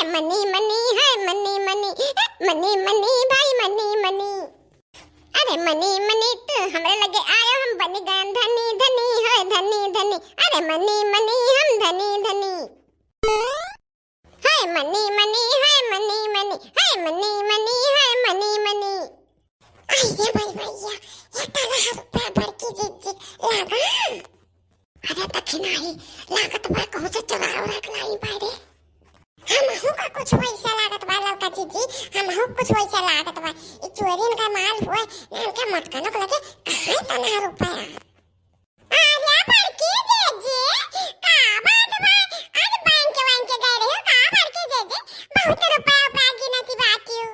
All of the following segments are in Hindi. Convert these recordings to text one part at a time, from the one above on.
अरे मनी मनी है मनी मनी मनी मनी भाई मनी मनी। अरे मनी मनी तू हमरे लगे आयो हम बन गए धनी धनी है धनी धनी। अरे मनी मनी हम धनी धनी है मनी मनी है मनी मनी है मनी मनी है मनी मनी। अरे भाई भैया ये ताला रुपया भर की जीजी लगा। अरे दक्षिणाई लागत बा कहूं से चुराव रख लाई बारे। हम हो का कुछ पैसा लागत बा लड़का जीजी हम हो कुछ पैसा लागत बा। ई चोरीन का माल होए नाम के मटकनक लगे कहां तना रुपया। अरे बड़की जीजी का बात बा आज बैंक गए रहे हो का बड़की जीजी बहुत रुपया बागी नती बातियो।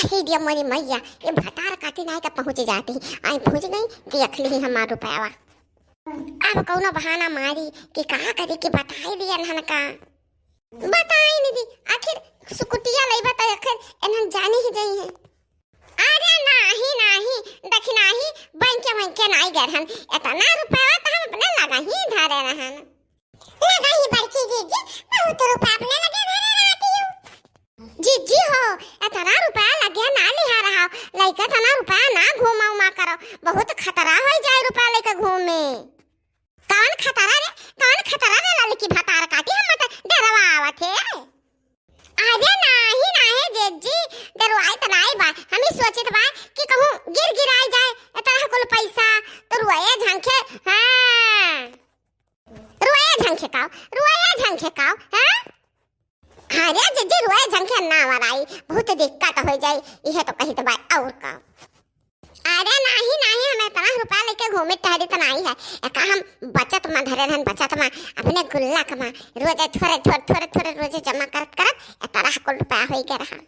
अरे दिया मोरी मैया ये भतार काटी नहीं का पहुंच जाती आई पहुंच गई देख ली हमार रुपयावा। अब कौनो बहाना मारी कि कहा करी कि बताई दिया नहन का बताई नहीं दी आखिर सुकुटिया लई बता आखिर एनन जानी ही जाई है। अरे नाही नाही दक्षिणाही बैंक नहीं गए हन इतना रुपया तो हम अपने लगा ही धरे रहन लगा ही बड़की जीजी बहुत रुपया अपने लगे धरे रहती हो। जीजी हो इतना रुपया लगे ना लिहा रहा लइका तना रुपया ना घुमाऊ मा करो बहुत खतरा हो जाए रुपया लेके घूमे। कौन खतरा रे लड़की भतार काटी हम मत डरवा आवत है। अरे नाही नाही जीजी डरवाई त नाही बा हम ही सोचत बा कि कहूं गिर आई जाए इतना कुल पैसा तो रुए झंखे हां रुए झंखे काओ हां। अरे जीजी रुए झंखे ना वराई बहुत दिक्कत हो जाई यह तो कही तो बा और का। अरे नहीं हमें इतना रुपया लेके घूमे टहरी तो नहीं है का हम बचत में धरे रहन बचत में अपने गुल्ला कमा रोज थोड़े रोज जमा करत इतना कुल रुपया हो गया रहा।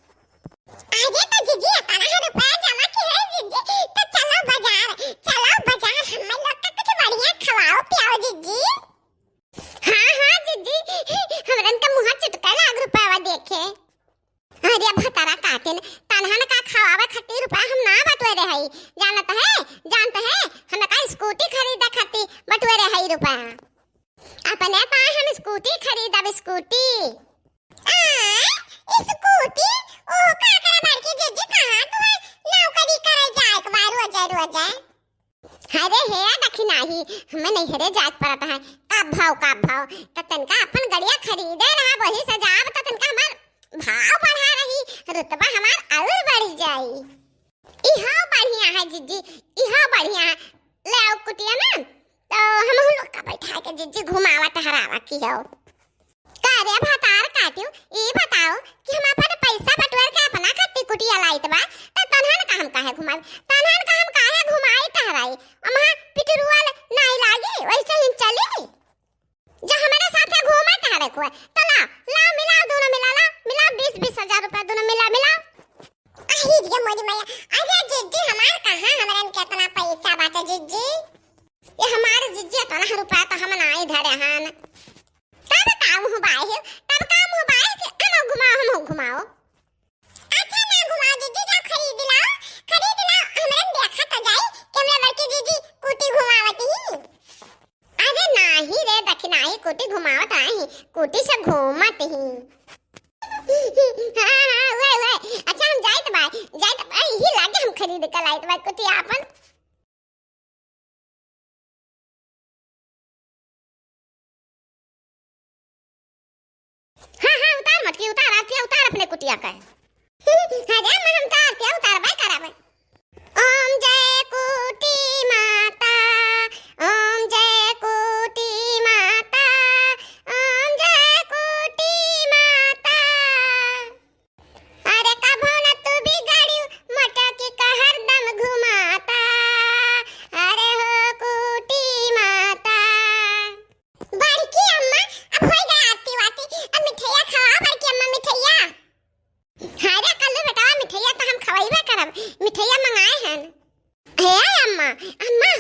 अरे तो जीजी इतना रुपया जमा की है जीजी तो चलो बाजार हम लोग का कुछ बढ़िया खवाओ पियाओ जीजी। हां जीजी हमरन का मुंह चटका लाग रुपया देखे। अरे भतारा काटे न तनहन का खवावे खातिर रुपया हम ना बटवे हई जानत है हम का स्कूटी खरीदा खातिर बटवे हई रुपया अपने पा हम स्कूटी खरीदब स्कूटी। स्कूटी ओ का करे बड़की जीजी कहां तू है नौकरी करे जाए के बार रोज अरे हे दक्षिणाही हमें नहीं हरे जात पड़ता है का भाव त तनका अपन गड़िया खरीदे रहा वही सजाब त तनका हमार भाव बढ़ा रही रुतबा हमार और बढ़ जाई। इहा बढ़िया है जीजी इहा बढ़िया है ले आओ कुटिया ना तो हम लोग का बैठा के जीजी घुमावा टहरावा की हो का रे भतार काटियो ई बताओ कि हम अपन पैसा बटवर के अपना खातिर कुटिया लाइत बा त तनहन का हम काहे घुमाई टहराई अमहा पिटरुआ नहीं लागी वैसे ही चली जो हमारे साथ घूमा टहरे को तो ला मिला दोनों मिला 20,000 रुपया दोनों मिला। अरे ये मोदी मैया अरे जीजी हमार कहां हमरन कितना पैसा बाटे जीजी ये हमारे जीजी इतना रुपया तो हम ना ही धरे हन तब काम हो बाए कि हम घुमाओ। अच्छा ना घुमाओ जीजी जा खरीद लाओ हमरन देखा तो जाई केमले बड़की जीजी कुटी घुमावती ही। अरे नाही रे दक्षिणाई कुटी घुमावत नहीं कुटी से घूमत ही। हां वे अच्छा हम जाइत बा ही लागे हम खरीद के लाइत बा कुटी आपन। हां उतार मत की उतार अपने कुटिया का। अरे हम उतार बा कराबे। ओम जय कुटी माता ओम जय कुटी माता ओम जय कुटी माता। अरे कभो न तू भी गाड़ी मटकी का हरदम घुमाता अरे हो कुटी माता। बड़की अम्मा अब हो गया आरती वाती अब मिठाइया खवा बड़की अम्मा मिठाइया। अरे कल बेटा मिठाइया तो हम खवाइबे करब मिठाइया मंगाए हन। हे अम्मा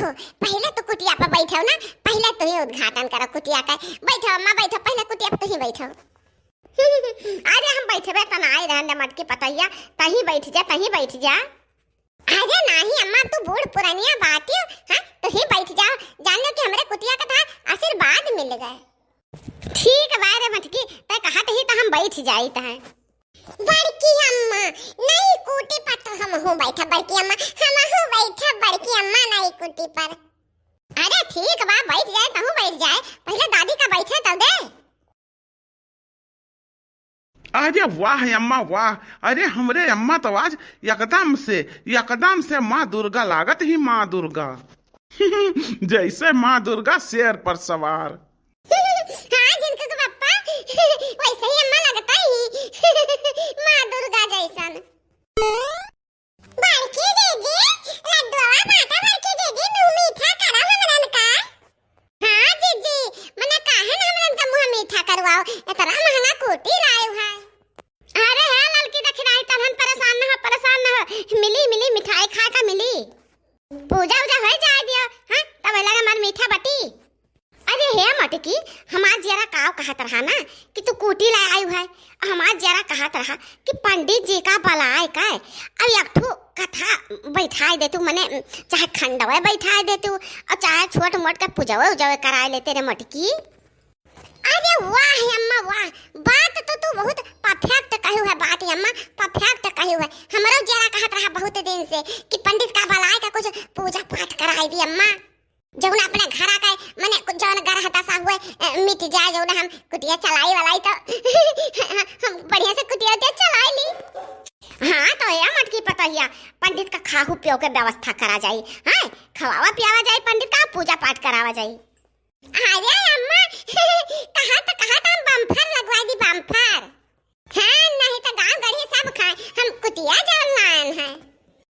हो पहले तो कुटिया पे बैठो ना पहले तो ही उद्घाटन करो कुटिया का बैठो अम्मा बैठो पहले कुटिया पे तो ही बैठो। अरे हम बैठबे त नाई रहने मटकी पतैया तही बैठ जा। अरे नहीं अम्मा तू बूढ़ पुरानिया बातियो हां तो ही बैठ जाओ जानो कि हमरे कुटिया का था आशीर्वाद मिल गए। ठीक बारे मटकी ते कहा हम बैठ जाई है। बड़की अम्मा नहीं कुटी पर तो हम हो बैठा, बड़की अम्मा हम हो बैठा, बड़की अम्मा नहीं कुटी पर। अरे ठीक बा, बैठ जाए तहु बैठ जाए, पहले दादी का बैठे तब दे। अरे वाह अम्मा वाह, अरे हमरे अम्मा तो आज एकदम से माँ दुर्गा लागत ही माँ दुर्गा। जैसे माँ दुर्गा शेर पर सवार। हाँ जिनको को पप्पा वैसे ही अम्मा लगता ही माँ दुर्गा जैसन। बड़की दीदी लड्डूवा बाटा, बड़की दीदी मुंह मीठा करा हमरन का। हाँ जीजी मने काहे न हमरन का मुंह मीठा करवाओ, इतना महंगा कोटी लायो है। अरे है लड़की दखनाई तहन परेशान न हो, मिली मिठाई खा का मिली, पूजा उजा हो जाए दियो। हां तब लगा मन मीठा बटी। अरे हे मटकी हमार जरा काव कहत रहा ना कि तू कोटी ला आयु है, हमार जरा कहत रहा कि पंडित जी का बलाए का अब एक ठो कथा बैठाए दे तू, मने चाहे खंडवा बैठाए दे तू और चाहे छोट मोट का पूजवा उजवा कराए लेते रे मटकी। अरे वाह अम्मा वाह, बात तो तू बहुत परफेक्ट कहू है, बात अम्मा परफेक्ट कहू है। हमरो जरा कहत रहा बहुत दिन से कि पंडित का बलाए का कुछ पूजा पाठ कराई दी अम्मा, जौन अपने घर आके मने कुछ जौन घर हता सा हुए मिट जाए, जौन हम कुटिया चलाई वालाई तो हम बढ़िया से कुटिया ते चलाई ली। हाँ तो या मटकी पतहिया पंडित का खाहू पियो के व्यवस्था करा जाई, हां खवावा पियावा जाई, पंडित का पूजा पाठ करावा जाई। अरे अम्मा कहा हम बम्फर लगवा दी, बम्फर। हाँ नहीं तो गांव गढ़ी सब खाए, हम कुटिया जल लान है।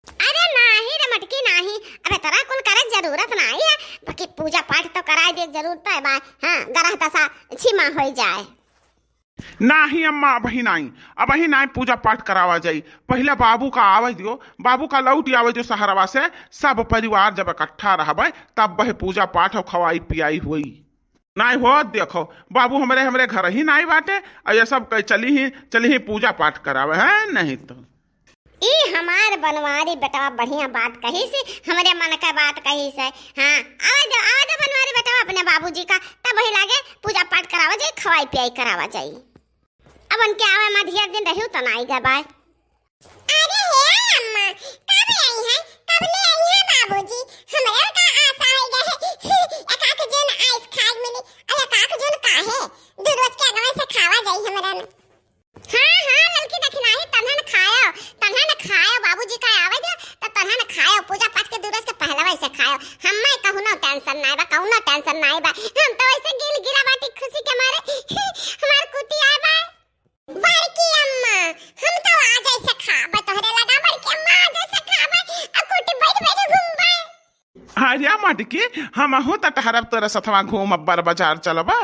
अरे नहीं रे मटकी नहीं, अबे तेरा कुल करे जरूरत नहीं है, बाकी पूजा पाठ तो कराए दे जरूरत है बा। हाँ गरह तसा छिमा हो जाए। नहीं अम्मा अबही नहीं पूजा पाठ करावा जाई, पहले बाबू का आवे दियो, बाबू का लौट आवे जो सहरवा से, सब परिवार जब इकट्ठा रहबे तब वह पूजा पाठ और खवाई पियाई हुई। नहीं हो देखो बाबू हमरे घर ही नहीं बाटे, और ये सब चली ही पूजा पाठ करावे है। नहीं तो ई हमार बनवारी बेटवा बढ़िया बात कही से, हमरे मन का बात कही से। हाँ आवाज दो बनवारी बेटवा अपने बाबूजी का, तब वही लागे पूजा पाठ करावा जाई, खवाई पियाई करावा जाई। अब उनके आवे में ढेर दिन रहू तो नहीं गए बाय। अरे हे अम्मा कब आई है, कब ले आई है बाबूजी, हमरे का आशा है गए एकाक जन आइस खाए मिली, अरे एकाक जन काहे दो रोज के अगवे से खावा जाई हमरन। हाँ लड़की दखनाई तन्हन खायो बाबूजी का आवे दे तो तन्हन खायो, पूजा पाठ के दूरस के पहले वैसे खायो, हम्मे कहूनो टेंशन नहीं बा, कहूनो टेंशन नहीं बा, हम तो वैसे गिला बाटी खुशी के मारे हमार कुटी आए बा। बड़की अम्मा हम तो आ जैसे खाबे, तोहरे लगा बड़की अम्मा आ जैसे खाबे आ कुटी बैठ घूमबे। अरे मटकी हम हो त टहरब तोरा सथवा घूम अब्बर बाजार चलबे।